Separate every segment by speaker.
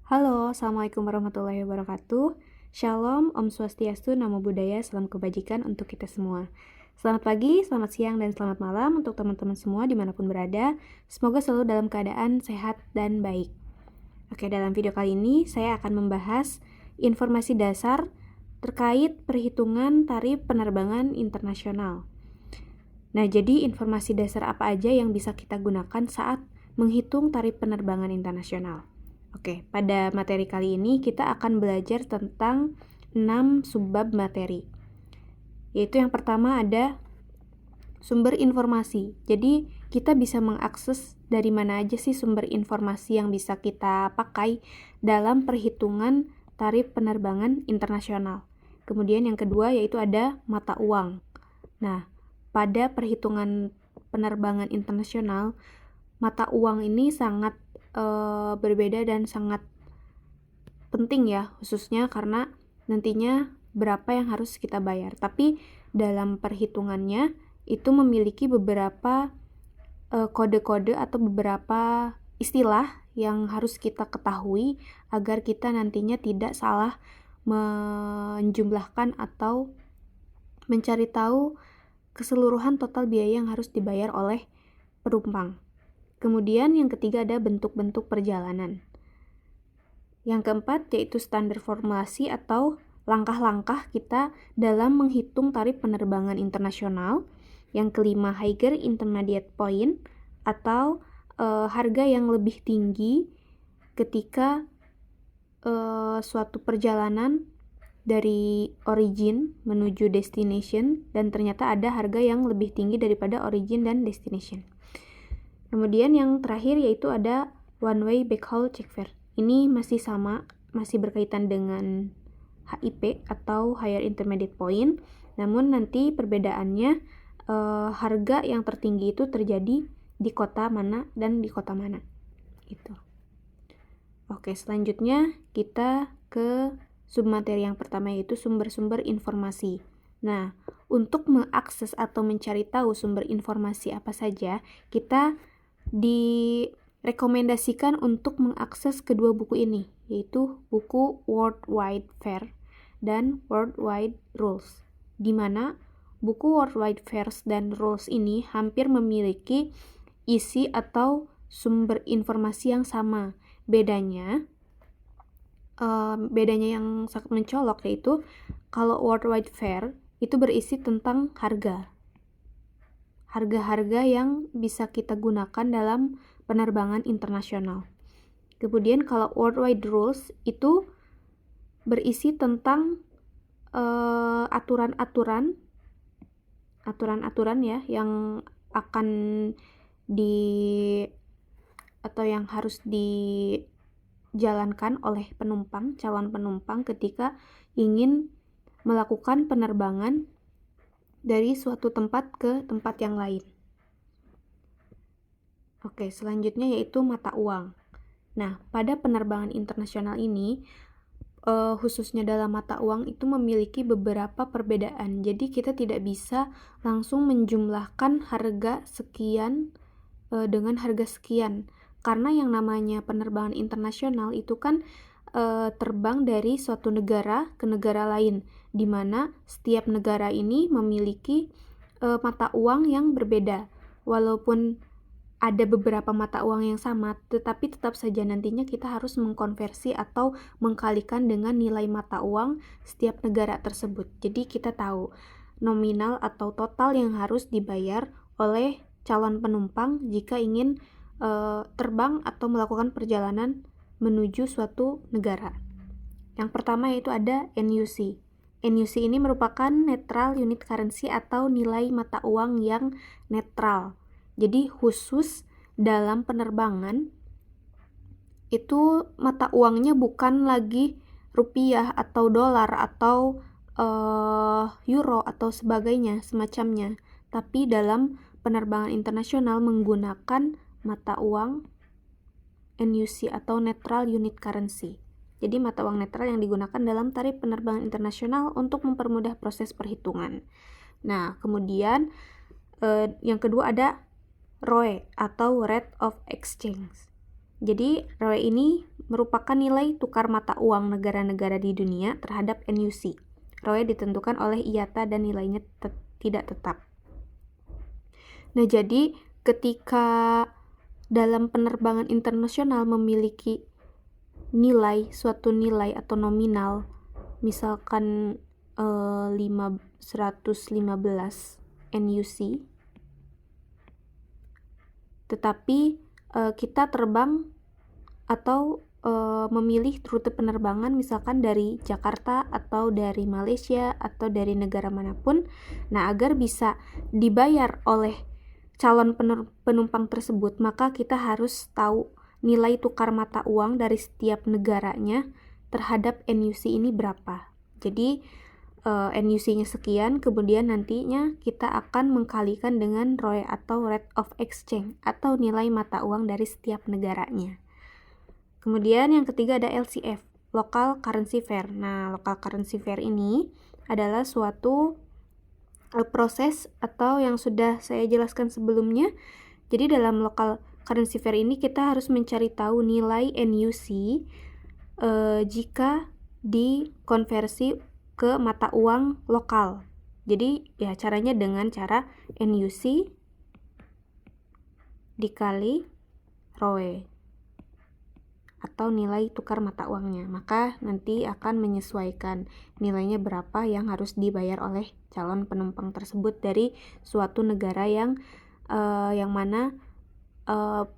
Speaker 1: Halo, Assalamualaikum warahmatullahi wabarakatuh. Shalom, Om Swastiastu, Namo Buddhaya, salam kebajikan untuk kita semua. Selamat pagi, selamat siang, dan selamat malam untuk teman-teman semua dimanapun berada. Semoga selalu dalam keadaan sehat dan baik. Oke, dalam video kali ini saya akan membahas informasi dasar terkait perhitungan tarif penerbangan internasional. Nah, jadi informasi dasar apa aja yang bisa kita gunakan saat menghitung tarif penerbangan internasional? Oke, pada materi kali ini kita akan belajar tentang 6 subbab materi. Yaitu yang pertama ada sumber informasi. Jadi, kita bisa mengakses dari mana aja sih sumber informasi yang bisa kita pakai dalam perhitungan tarif penerbangan internasional. Kemudian yang kedua yaitu ada mata uang. Nah, pada perhitungan penerbangan internasional, mata uang ini sangat berbeda dan sangat penting ya, khususnya karena nantinya berapa yang harus kita bayar. Tapi dalam perhitungannya itu memiliki beberapa kode-kode atau beberapa istilah yang harus kita ketahui agar kita nantinya tidak salah menjumlahkan atau mencari tahu keseluruhan total biaya yang harus dibayar oleh penumpang. Kemudian yang ketiga ada bentuk-bentuk perjalanan. Yang keempat yaitu standar formulasi atau langkah-langkah kita dalam menghitung tarif penerbangan internasional. Yang kelima higher intermediate point atau harga yang lebih tinggi ketika suatu perjalanan dari origin menuju destination dan ternyata ada harga yang lebih tinggi daripada origin dan destination. Kemudian yang terakhir yaitu ada one way backhaul check fare. Ini masih sama, masih berkaitan dengan HIP atau higher intermediate point. Namun nanti perbedaannya harga yang tertinggi itu terjadi di kota mana dan di kota mana. Itu. Oke, selanjutnya kita ke submateri yang pertama yaitu sumber-sumber informasi. Nah, untuk mengakses atau mencari tahu sumber informasi apa saja, kita direkomendasikan untuk mengakses kedua buku ini, yaitu buku Worldwide Fair dan Worldwide Rules, di mana buku Worldwide Fairs dan Rules ini hampir memiliki isi atau sumber informasi yang sama. Bedanya yang sangat mencolok yaitu kalau Worldwide Fair itu berisi tentang harga-harga yang bisa kita gunakan dalam penerbangan internasional. Kemudian kalau Worldwide Rules itu berisi tentang aturan-aturan ya yang akan atau yang harus dijalankan oleh calon penumpang ketika ingin melakukan penerbangan dari suatu tempat ke tempat yang lain. Oke, selanjutnya yaitu mata uang. Nah, pada penerbangan internasional ini, khususnya dalam mata uang itu memiliki beberapa perbedaan. Jadi kita tidak bisa langsung menjumlahkan harga sekian dengan harga sekian. Karena yang namanya penerbangan internasional itu kan terbang dari suatu negara ke negara lain, di mana setiap negara ini memiliki mata uang yang berbeda. Walaupun ada beberapa mata uang yang sama, tetapi tetap saja nantinya kita harus mengkonversi atau mengkalikan dengan nilai mata uang setiap negara tersebut. Jadi kita tahu nominal atau total yang harus dibayar oleh calon penumpang jika ingin terbang atau melakukan perjalanan menuju suatu negara. Yang pertama yaitu ada NUC. NUC ini merupakan Neutral Unit Currency atau nilai mata uang yang netral. Jadi khusus dalam penerbangan itu mata uangnya bukan lagi rupiah atau dolar atau euro atau sebagainya semacamnya, tapi dalam penerbangan internasional menggunakan mata uang NUC atau Neutral Unit Currency. Jadi mata uang netral yang digunakan dalam tarif penerbangan internasional untuk mempermudah proses perhitungan. Nah, kemudian yang kedua ada ROE atau Rate of Exchange. Jadi ROE ini merupakan nilai tukar mata uang negara-negara di dunia terhadap NUC. ROE ditentukan oleh IATA dan nilainya tidak tetap. Nah, jadi ketika dalam penerbangan internasional memiliki suatu nilai atau nominal, misalkan 115 NUC, tetapi kita terbang atau memilih rute penerbangan misalkan dari Jakarta atau dari Malaysia atau dari negara manapun. Nah, agar bisa dibayar oleh calon penumpang tersebut, maka kita harus tahu nilai tukar mata uang dari setiap negaranya terhadap NUC ini berapa. Jadi NUC-nya sekian, kemudian nantinya kita akan mengkalikan dengan ROE atau Rate of Exchange atau nilai mata uang dari setiap negaranya. Kemudian yang ketiga ada LCF, Local Currency Fair. Nah, Local Currency Fair ini adalah suatu proses atau yang sudah saya jelaskan sebelumnya. Jadi dalam Local Currency Fair ini kita harus mencari tahu nilai NUC jika dikonversi ke mata uang lokal. Jadi ya caranya dengan cara NUC dikali ROE atau nilai tukar mata uangnya, maka nanti akan menyesuaikan nilainya berapa yang harus dibayar oleh calon penumpang tersebut dari suatu negara yang mana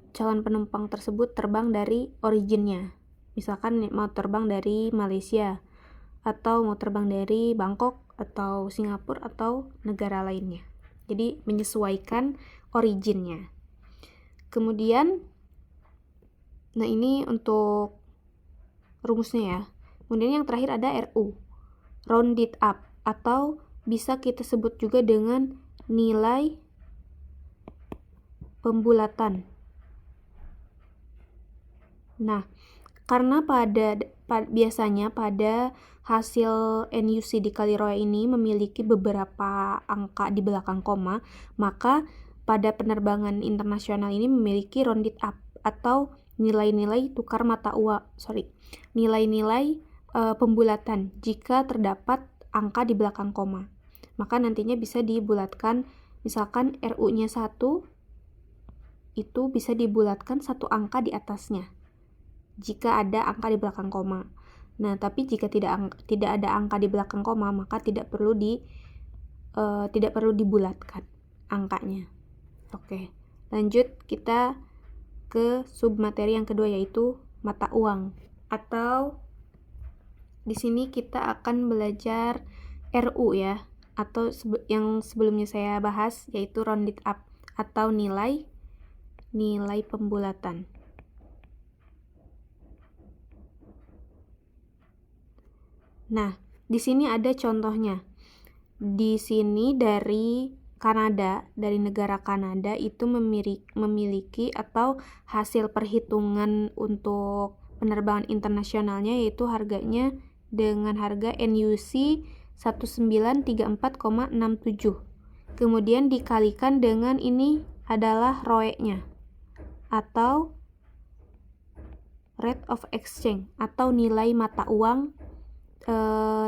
Speaker 1: calon penumpang tersebut terbang dari originnya. Misalkan mau terbang dari Malaysia atau mau terbang dari Bangkok atau Singapura atau negara lainnya. Jadi menyesuaikan originnya. Kemudian nah, ini untuk rumusnya ya. Kemudian yang terakhir ada RU, rounded up, atau bisa kita sebut juga dengan nilai pembulatan. Nah, karena biasanya pada hasil NUC dikali ROE ini memiliki beberapa angka di belakang koma, maka pada penerbangan internasional ini memiliki rounded up atau nilai-nilai tukar mata uang, nilai-nilai pembulatan jika terdapat angka di belakang koma. Maka nantinya bisa dibulatkan, misalkan RU-nya 1 itu bisa dibulatkan satu angka di atasnya jika ada angka di belakang koma. Nah, tapi jika tidak ada angka di belakang koma, maka tidak perlu dibulatkan angkanya. Oke, lanjut kita ke submateri yang kedua, yaitu mata uang. Atau di sini kita akan belajar RU ya, atau yang sebelumnya saya bahas, yaitu rounded up atau nilai pembulatan. Nah, di sini ada contohnya. Di sini dari negara Kanada itu memiliki atau hasil perhitungan untuk penerbangan internasionalnya, yaitu harganya dengan harga NUC 1934,67. Kemudian dikalikan dengan ini adalah ROE-nya atau Rate of Exchange atau nilai mata uang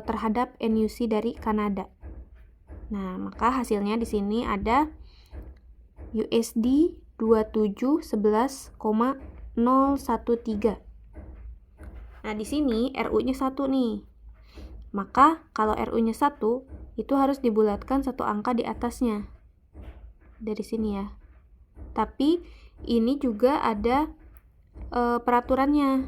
Speaker 1: terhadap NUC dari Kanada. Nah, maka hasilnya di sini ada USD 2711,013. Nah, di sini RU-nya 1 nih. Maka kalau RU-nya 1 itu harus dibulatkan satu angka di atasnya. Dari sini ya. Tapi ini juga ada peraturannya.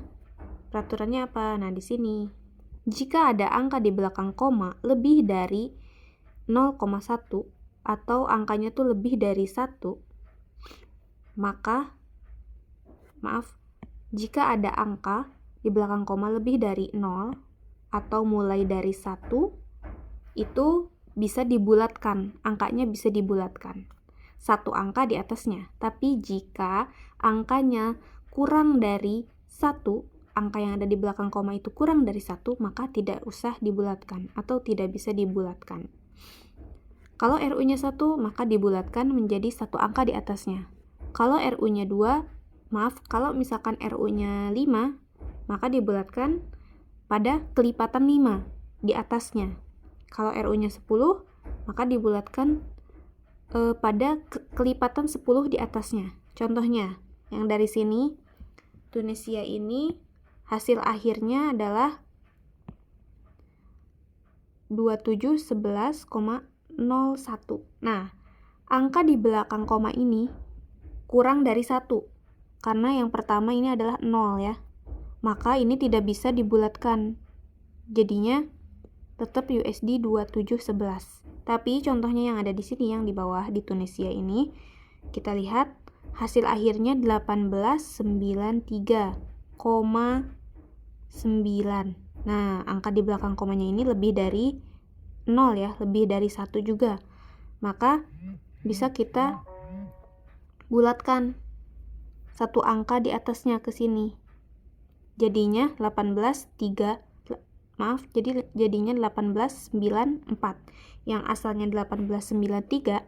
Speaker 1: Peraturannya apa? Nah, di sini. Jika ada angka di belakang koma lebih dari 0,1 atau angkanya tuh lebih dari 1, maka jika ada angka di belakang koma lebih dari 0 atau mulai dari 1, itu bisa dibulatkan, angkanya bisa dibulatkan satu angka di atasnya. Tapi jika angkanya kurang dari 1, angka yang ada di belakang koma itu kurang dari 1, maka tidak usah dibulatkan atau tidak bisa dibulatkan. Kalau RU-nya 1, maka dibulatkan menjadi satu angka di atasnya. Kalau RU-nya 2, kalau misalkan RU-nya 5, maka dibulatkan pada kelipatan 5 di atasnya. Kalau RU-nya 10, maka dibulatkan pada kelipatan 10 di atasnya. Contohnya, yang dari sini, Tunisia ini hasil akhirnya adalah 2711,01. Nah, angka di belakang koma ini kurang dari 1, karena yang pertama ini adalah 0 ya. Maka ini tidak bisa dibulatkan. Jadinya tetap USD 2711. Tapi contohnya yang ada di sini, yang di bawah di Tunisia ini, kita lihat hasil akhirnya 1893,9. Nah, angka di belakang komanya ini lebih dari 0 ya, lebih dari 1 juga. Maka bisa kita bulatkan satu angka di atasnya ke sini. Jadinya jadinya 1894. Yang asalnya 1893,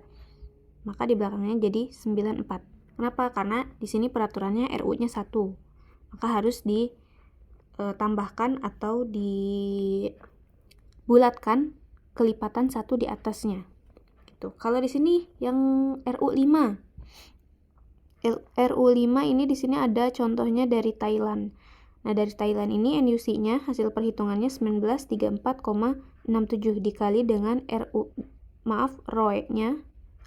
Speaker 1: maka di belakangnya jadi 94. Kenapa? Karena di sini peraturannya RU-nya 1. Maka harus ditambahkan atau dibulatkan kelipatan 1 di atasnya. Gitu. Kalau di sini yang RU5. RU5 ini di sini ada contohnya dari Thailand. Nah, dari Thailand ini NUC-nya hasil perhitungannya 1934,67 dikali dengan ROE-nya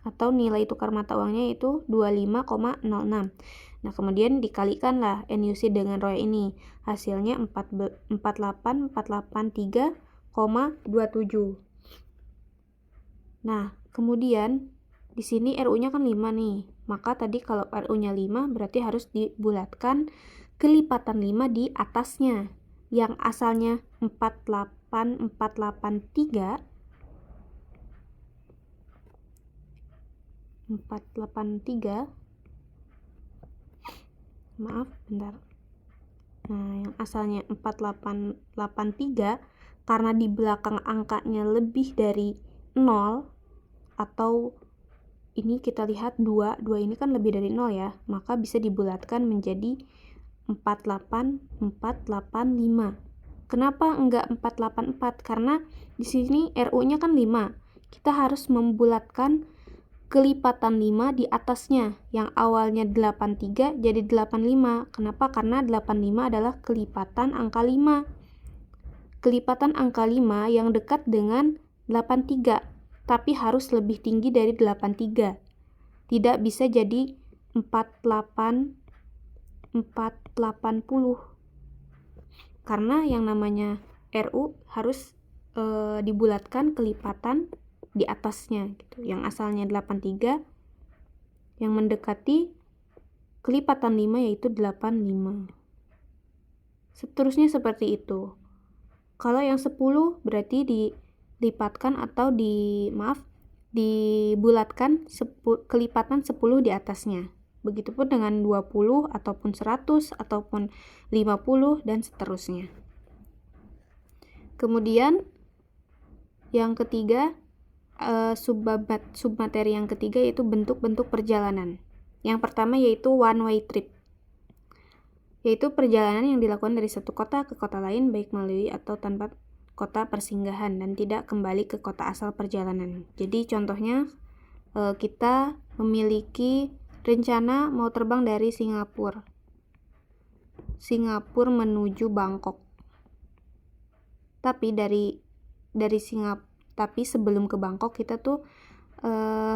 Speaker 1: atau nilai tukar mata uangnya itu 25,06. Nah, kemudian dikalikanlah NUC dengan ROE ini. Hasilnya 48483,27. Nah, kemudian di sini RU-nya kan 5 nih. Maka tadi kalau RU-nya 5 berarti harus dibulatkan kelipatan 5 di atasnya. Yang asalnya 48483. Maaf, bentar. Nah, yang asalnya 4883 karena di belakang angkanya lebih dari 0 atau ini kita lihat 2 ini kan lebih dari 0 ya, maka bisa dibulatkan menjadi 48485. Kenapa enggak 484? Karena di sini RU-nya kan 5. Kita harus membulatkan kelipatan 5 di atasnya. Yang awalnya 83 jadi 85. Kenapa? Karena 85 adalah kelipatan angka 5. Kelipatan angka 5 yang dekat dengan 83, tapi harus lebih tinggi dari 83. Tidak bisa jadi 480. Karena yang namanya RU harus dibulatkan kelipatan di atasnya gitu. Yang asalnya 83 yang mendekati kelipatan 5 yaitu 85. Seterusnya seperti itu. Kalau yang 10 berarti dilipatkan atau dibulatkan kelipatan 10 di atasnya. Begitupun dengan 20 ataupun 100 ataupun 50 dan seterusnya. Kemudian yang ketiga, submateri yang ketiga yaitu bentuk-bentuk perjalanan. Yang pertama yaitu one way trip, yaitu perjalanan yang dilakukan dari satu kota ke kota lain baik melalui atau tanpa kota persinggahan dan tidak kembali ke kota asal perjalanan. Jadi contohnya kita memiliki rencana mau terbang dari Singapura menuju Bangkok. Tapi tapi sebelum ke Bangkok kita tuh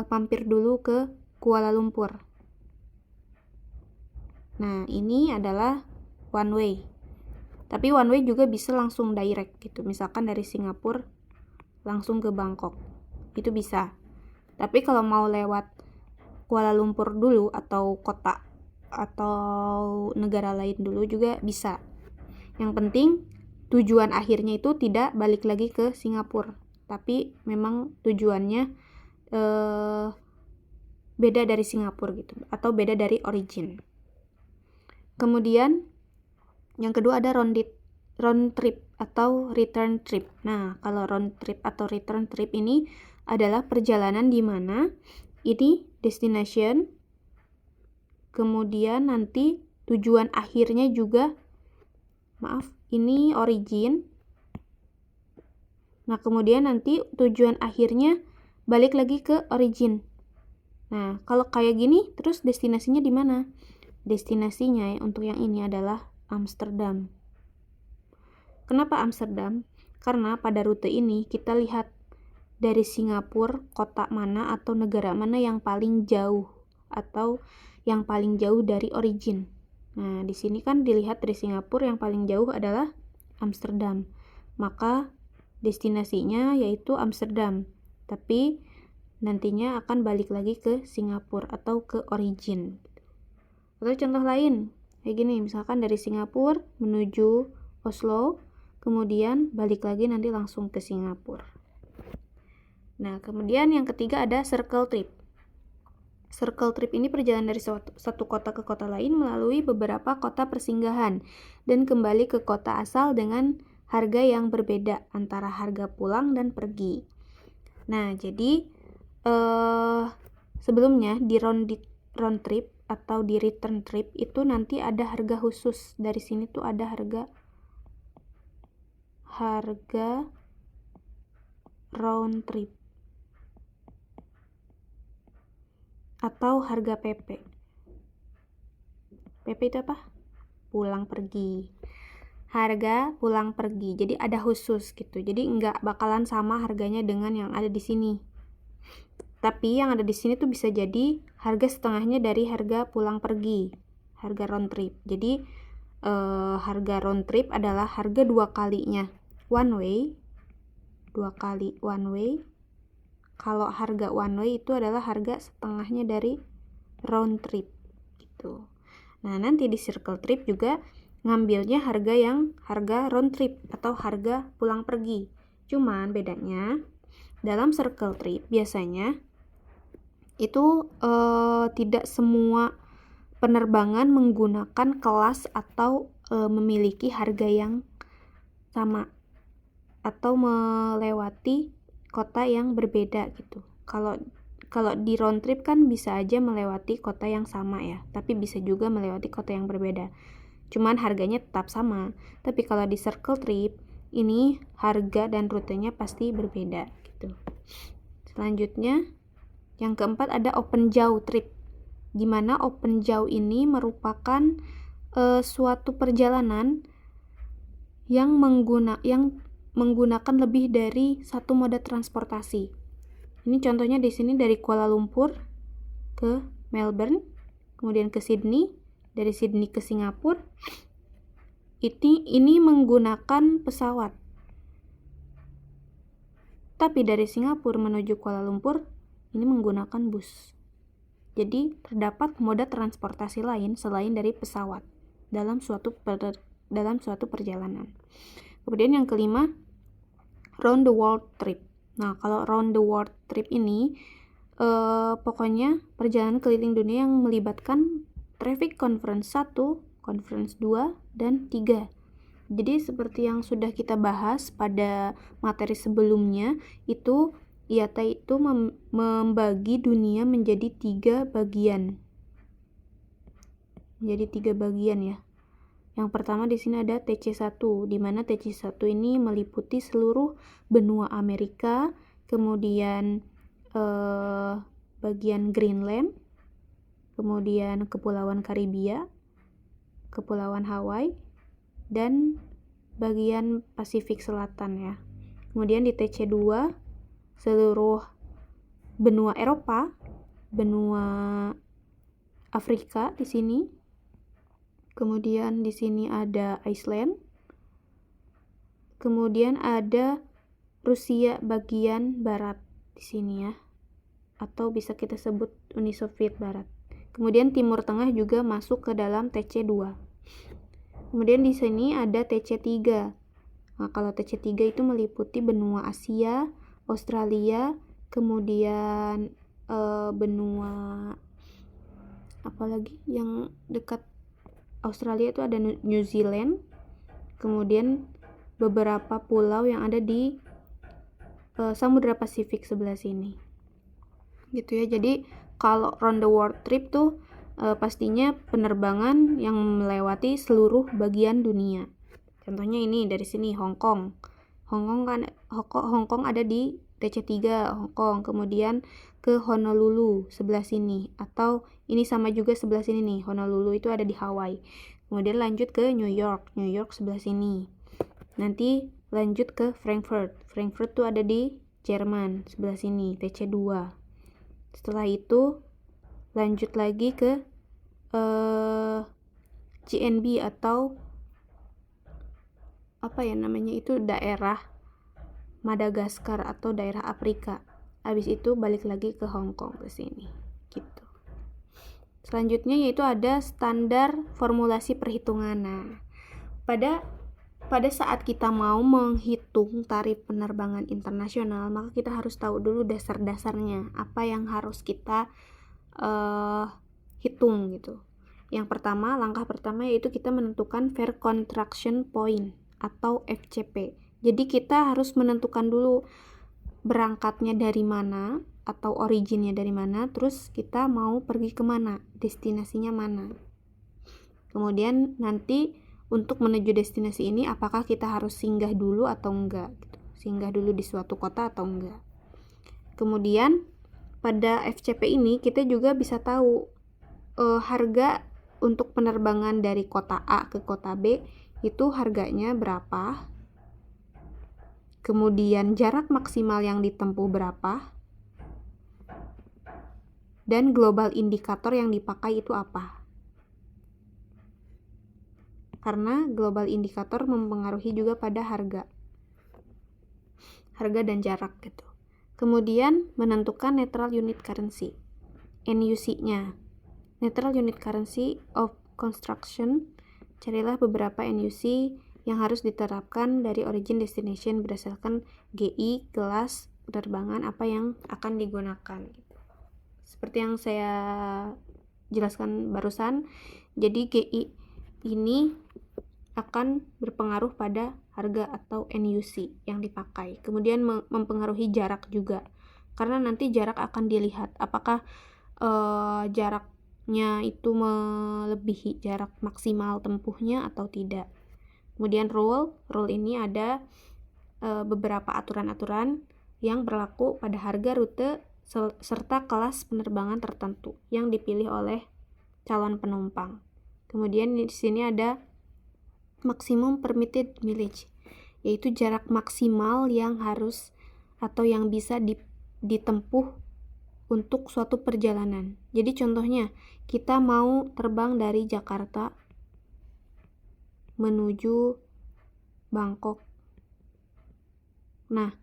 Speaker 1: mampir dulu ke Kuala Lumpur. Nah, ini adalah one way. Tapi one way juga bisa langsung direct gitu. Misalkan dari Singapura langsung ke Bangkok. Itu bisa. Tapi kalau mau lewat Kuala Lumpur dulu atau kota atau negara lain dulu juga bisa. Yang penting tujuan akhirnya itu tidak balik lagi ke Singapura. Tapi memang tujuannya beda dari Singapura gitu. Atau beda dari origin. Kemudian yang kedua ada round trip atau return trip. Nah, kalau round trip atau return trip ini adalah perjalanan di mana ini destination, kemudian nanti tujuan akhirnya juga ini origin. Nah, kemudian nanti tujuan akhirnya balik lagi ke origin. Nah, kalau kayak gini, terus destinasinya di mana? Destinasinya untuk yang ini adalah Amsterdam. Kenapa Amsterdam? Karena pada rute ini kita lihat dari Singapura, kota mana atau negara mana yang paling jauh atau yang paling jauh dari origin. Nah, di sini kan dilihat dari Singapura yang paling jauh adalah Amsterdam. Maka destinasinya yaitu Amsterdam. Tapi nantinya akan balik lagi ke Singapura atau ke origin. Atau contoh lain, kayak gini, misalkan dari Singapura menuju Oslo, kemudian balik lagi nanti langsung ke Singapura. Nah, kemudian yang ketiga ada circle trip. Circle trip ini perjalanan dari satu kota ke kota lain melalui beberapa kota persinggahan dan kembali ke kota asal dengan harga yang berbeda antara harga pulang dan pergi. Nah, jadi sebelumnya di round trip atau di return trip itu nanti ada harga khusus. Dari sini tuh ada harga round trip atau harga PP. PP itu apa? Pulang pergi. Harga pulang pergi. Jadi ada khusus gitu. Jadi nggak bakalan sama harganya dengan yang ada di sini. Tapi yang ada di sini tuh bisa jadi harga setengahnya dari harga pulang pergi, harga round trip. Jadi harga round trip adalah harga 2 kalinya one way, 2 kali one way. Kalau harga one way itu adalah harga setengahnya dari round trip gitu. Nah, nanti di circle trip juga ngambilnya harga round trip atau harga pulang pergi. Cuman bedanya dalam circle trip biasanya itu tidak semua penerbangan menggunakan kelas atau memiliki harga yang sama atau melewati kota yang berbeda gitu. Kalau di round trip kan bisa aja melewati kota yang sama ya, tapi bisa juga melewati kota yang berbeda. Cuman harganya tetap sama. Tapi kalau di circle trip ini harga dan rutenya pasti berbeda gitu. Selanjutnya yang keempat ada open jaw trip, di mana open jaw ini merupakan suatu perjalanan yang menggunakan lebih dari satu moda transportasi. Ini contohnya di sini dari Kuala Lumpur ke Melbourne, kemudian ke Sydney, dari Sydney ke Singapura. Ini menggunakan pesawat. Tapi dari Singapura menuju Kuala Lumpur ini menggunakan bus. Jadi terdapat moda transportasi lain selain dari pesawat dalam suatu perjalanan. Kemudian yang kelima, round the world trip. Nah, kalau round the world trip ini pokoknya perjalanan keliling dunia yang melibatkan traffic conference 1, conference 2, dan 3. Jadi seperti yang sudah kita bahas pada materi sebelumnya, itu IATA itu membagi dunia menjadi 3 bagian. Menjadi 3 bagian ya. Yang pertama di sini ada TC1, di mana TC1 ini meliputi seluruh benua Amerika, kemudian bagian Greenland, kemudian Kepulauan Karibia, Kepulauan Hawaii, dan bagian Pasifik Selatan ya. Kemudian di TC2 seluruh benua Eropa, benua Afrika di sini. Kemudian di sini ada Iceland. Kemudian ada Rusia bagian barat di sini ya. Atau bisa kita sebut Uni Soviet Barat. Kemudian Timur Tengah juga masuk ke dalam TC2. Kemudian di sini ada TC3. Nah, kalau TC3 itu meliputi benua Asia, Australia, kemudian benua apalagi yang dekat Australia itu ada New Zealand, kemudian beberapa pulau yang ada di Samudra Pasifik sebelah sini. Gitu ya. Jadi kalau round the world trip tuh pastinya penerbangan yang melewati seluruh bagian dunia. Contohnya ini dari sini Hong Kong. Hong Kong ada di DC3 Hong Kong, kemudian ke Honolulu sebelah sini, atau ini sama juga sebelah sini nih, Honolulu itu ada di Hawaii. Kemudian lanjut ke New York sebelah sini. Nanti lanjut ke Frankfurt tuh ada di Jerman sebelah sini, TC2. Setelah itu lanjut lagi ke GNB atau apa ya namanya itu, daerah Madagaskar atau daerah Afrika. Habis itu balik lagi ke Hong Kong ke sini gitu. Selanjutnya yaitu ada standar formulasi perhitungan. Nah, pada saat kita mau menghitung tarif penerbangan internasional, maka kita harus tahu dulu dasar-dasarnya, apa yang harus kita hitung gitu. Yang pertama, langkah pertama yaitu kita menentukan Fair Contraction Point atau FCP. Jadi kita harus menentukan dulu berangkatnya dari mana atau originnya dari mana, terus kita mau pergi ke mana, destinasinya mana. Kemudian nanti untuk menuju destinasi ini apakah kita harus singgah dulu atau enggak gitu. Singgah dulu di suatu kota atau enggak. Kemudian pada FCP ini kita juga bisa tahu harga untuk penerbangan dari kota A ke kota B itu harganya berapa. Kemudian jarak maksimal yang ditempuh berapa. Dan global indikator yang dipakai itu apa. Karena global indikator mempengaruhi juga pada harga dan jarak gitu. Kemudian menentukan Neutral Unit Currency, NUC-nya. Neutral Unit Currency of Construction, carilah beberapa NUC yang harus diterapkan dari origin destination berdasarkan GI, kelas penerbangan apa yang akan digunakan gitu. Seperti yang saya jelaskan barusan, jadi GI ini akan berpengaruh pada harga atau NUC yang dipakai. Kemudian mempengaruhi jarak juga, karena nanti jarak akan dilihat apakah jaraknya itu melebihi jarak maksimal tempuhnya atau tidak. Kemudian rule ini ada beberapa aturan-aturan yang berlaku pada harga, rute, serta kelas penerbangan tertentu yang dipilih oleh calon penumpang. Kemudian di sini ada maximum permitted mileage, yaitu jarak maksimal yang harus atau yang bisa ditempuh untuk suatu perjalanan. Jadi contohnya, kita mau terbang dari Jakarta menuju Bangkok. Nah,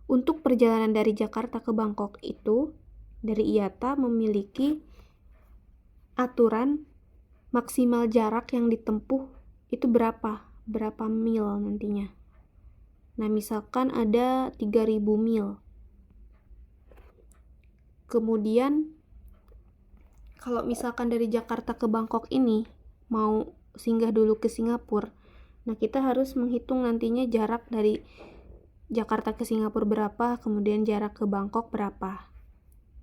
Speaker 1: untuk perjalanan dari Jakarta ke Bangkok itu, dari IATA memiliki aturan maksimal jarak yang ditempuh itu berapa mil nantinya. Nah, misalkan ada 3.000 mil. Kemudian kalau misalkan dari Jakarta ke Bangkok ini mau singgah dulu ke Singapura, nah kita harus menghitung nantinya jarak dari Jakarta ke Singapura berapa, kemudian jarak ke Bangkok berapa.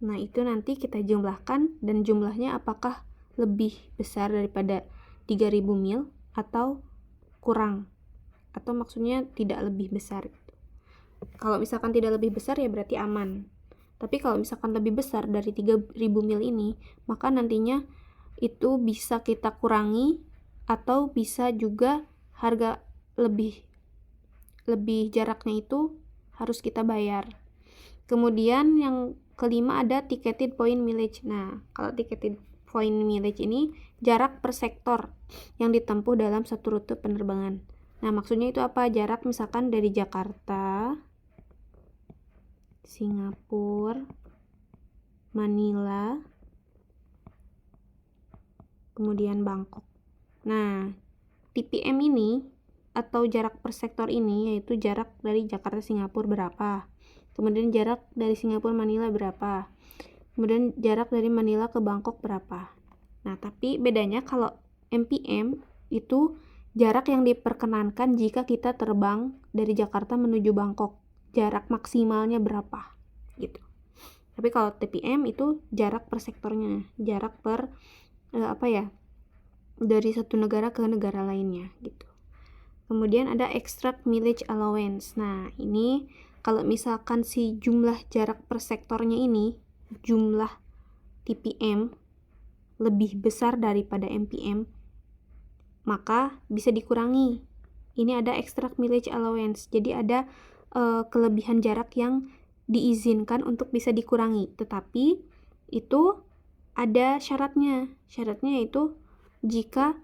Speaker 1: Nah, itu nanti kita jumlahkan, dan jumlahnya apakah lebih besar daripada 3.000 mil atau kurang, atau maksudnya tidak lebih besar gitu. Kalau misalkan tidak lebih besar ya berarti aman. Tapi kalau misalkan lebih besar dari 3.000 mil ini, maka nantinya itu bisa kita kurangi, atau bisa juga harga lebih jaraknya itu harus kita bayar. Kemudian yang kelima ada ticketed point mileage. Nah, kalau ticketed point mileage ini jarak per sektor yang ditempuh dalam satu rute penerbangan. Nah, maksudnya itu apa? Jarak misalkan dari Jakarta, Singapura, Manila, kemudian Bangkok. Nah, TPM ini atau jarak per sektor ini yaitu jarak dari Jakarta Singapura berapa, kemudian jarak dari Singapura Manila berapa, kemudian jarak dari Manila ke Bangkok berapa. Nah, tapi bedanya kalau MPM itu jarak yang diperkenankan jika kita terbang dari Jakarta menuju Bangkok, jarak maksimalnya berapa gitu. Tapi kalau TPM itu jarak per sektornya, jarak per dari satu negara ke negara lainnya gitu. Kemudian ada extract mileage allowance. Nah, ini kalau misalkan si jumlah jarak per sektornya ini, jumlah TPM lebih besar daripada MPM, maka bisa dikurangi. Ini ada extract mileage allowance. Jadi ada kelebihan jarak yang diizinkan untuk bisa dikurangi. Tetapi itu ada syaratnya. Syaratnya yaitu jika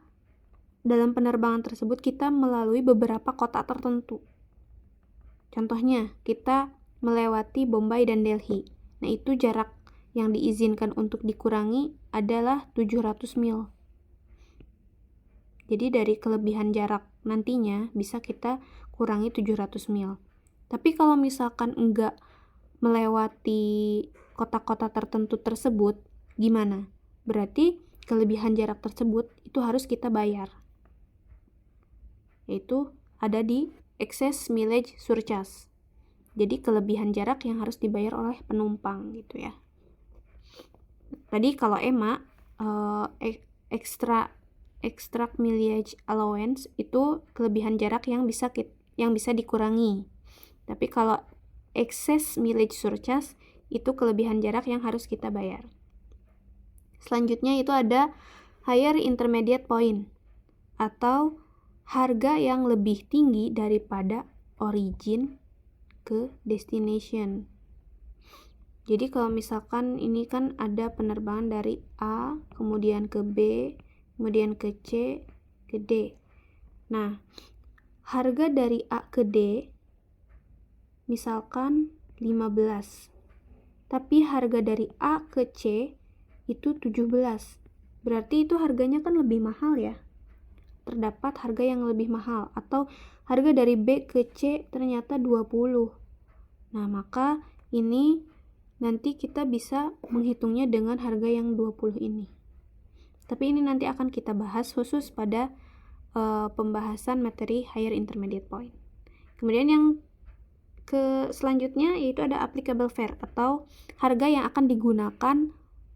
Speaker 1: dalam penerbangan tersebut kita melalui beberapa kota tertentu. Contohnya, kita melewati Bombay dan Delhi. Nah, itu jarak yang diizinkan untuk dikurangi adalah 700 mil. Jadi dari kelebihan jarak nantinya bisa kita kurangi 700 mil. Tapi kalau misalkan enggak melewati kota-kota tertentu tersebut, gimana? Berarti kelebihan jarak tersebut itu harus kita bayar. Yaitu ada di excess mileage surcharge. Jadi kelebihan jarak yang harus dibayar oleh penumpang gitu ya. Tadi kalau EMA extract mileage allowance itu kelebihan jarak yang bisa dikurangi. Tapi kalau excess mileage surcharge itu kelebihan jarak yang harus kita bayar. Selanjutnya itu ada higher intermediate point atau harga yang lebih tinggi daripada origin ke destination. Jadi kalau misalkan ini kan ada penerbangan dari A, kemudian ke B, kemudian ke C, ke D. Nah, harga dari A ke D misalkan 15. Tapi harga dari A ke C itu 17. Berarti itu harganya kan lebih mahal ya. Terdapat harga yang lebih mahal, atau harga dari B ke C ternyata 20. Nah, maka ini nanti kita bisa menghitungnya dengan harga yang 20 ini. Tapi ini nanti akan kita bahas khusus pada pembahasan materi higher intermediate point. Kemudian yang selanjutnya yaitu ada applicable fare atau harga yang akan digunakan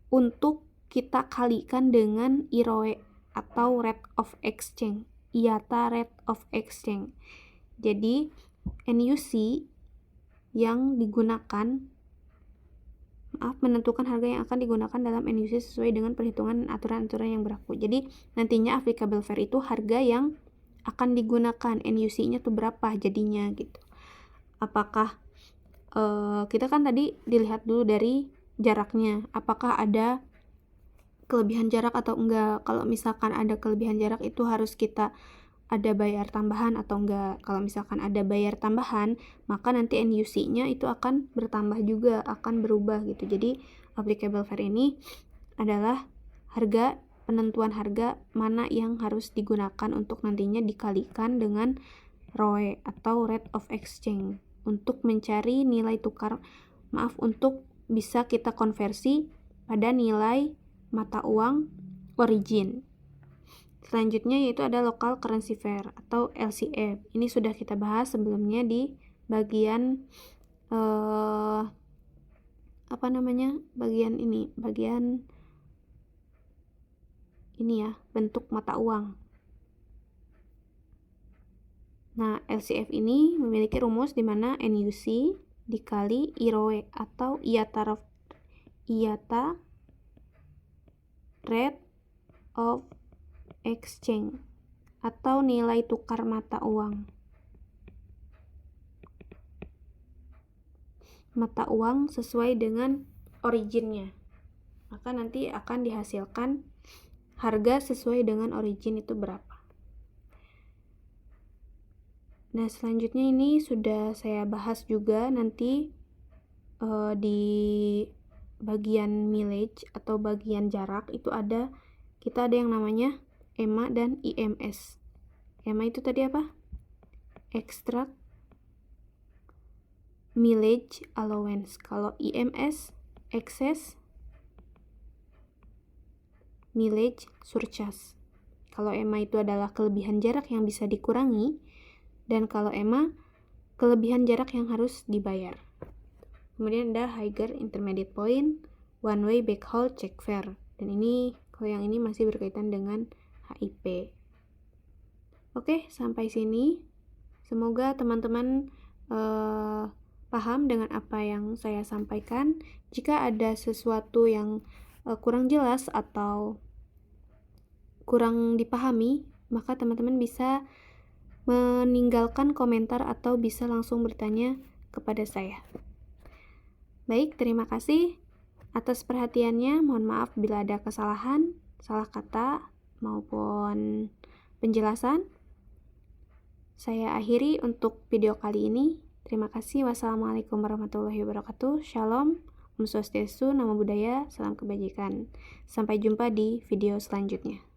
Speaker 1: untuk kita kalikan dengan IROE atau rate of exchange, IATA rate of exchange. Jadi NUC yang digunakan menentukan harga yang akan digunakan dalam NUC sesuai dengan perhitungan aturan-aturan yang berlaku. Jadi nantinya applicable fare itu harga yang akan digunakan, NUC-nya tuh berapa jadinya gitu. Apakah kita kan tadi dilihat dulu dari jaraknya, apakah ada kelebihan jarak atau enggak. Kalau misalkan ada kelebihan jarak itu harus kita ada bayar tambahan atau enggak. Kalau misalkan ada bayar tambahan, maka nanti NUC-nya itu akan bertambah juga, akan berubah gitu. Jadi applicable fare ini adalah harga, penentuan harga mana yang harus digunakan untuk nantinya dikalikan dengan ROE atau rate of exchange untuk mencari nilai tukar, untuk bisa kita konversi pada nilai mata uang origin. Selanjutnya yaitu ada local currency pair atau LCF. Ini sudah kita bahas sebelumnya di bagian bagian ini ya, bentuk mata uang. Nah, LCF ini memiliki rumus di mana NUC dikali IROE atau IATA rate of exchange atau nilai tukar mata uang. Mata uang sesuai dengan originnya. Maka nanti akan dihasilkan harga sesuai dengan origin itu berapa. Nah, selanjutnya ini sudah saya bahas juga nanti di bagian mileage atau bagian jarak itu kita ada yang namanya EMA dan IMS. EMA itu tadi apa? Extract mileage allowance. Kalau IMS excess mileage surcharge. Kalau EMA itu adalah kelebihan jarak yang bisa dikurangi, dan kalau EMA kelebihan jarak yang harus dibayar. Kemudian ada higher intermediate point, one way backhaul check fare. Dan ini kalau yang ini masih berkaitan dengan HIP. Oke, sampai sini. Semoga teman-teman paham dengan apa yang saya sampaikan. Jika ada sesuatu yang kurang jelas atau kurang dipahami, maka teman-teman bisa meninggalkan komentar atau bisa langsung bertanya kepada saya. Baik, terima kasih atas perhatiannya. Mohon maaf bila ada kesalahan, salah kata, maupun penjelasan. Saya akhiri untuk video kali ini. Terima kasih. Wassalamualaikum warahmatullahi wabarakatuh. Shalom, Om Swastiastu, Namo Buddhaya, salam kebajikan. Sampai jumpa di video selanjutnya.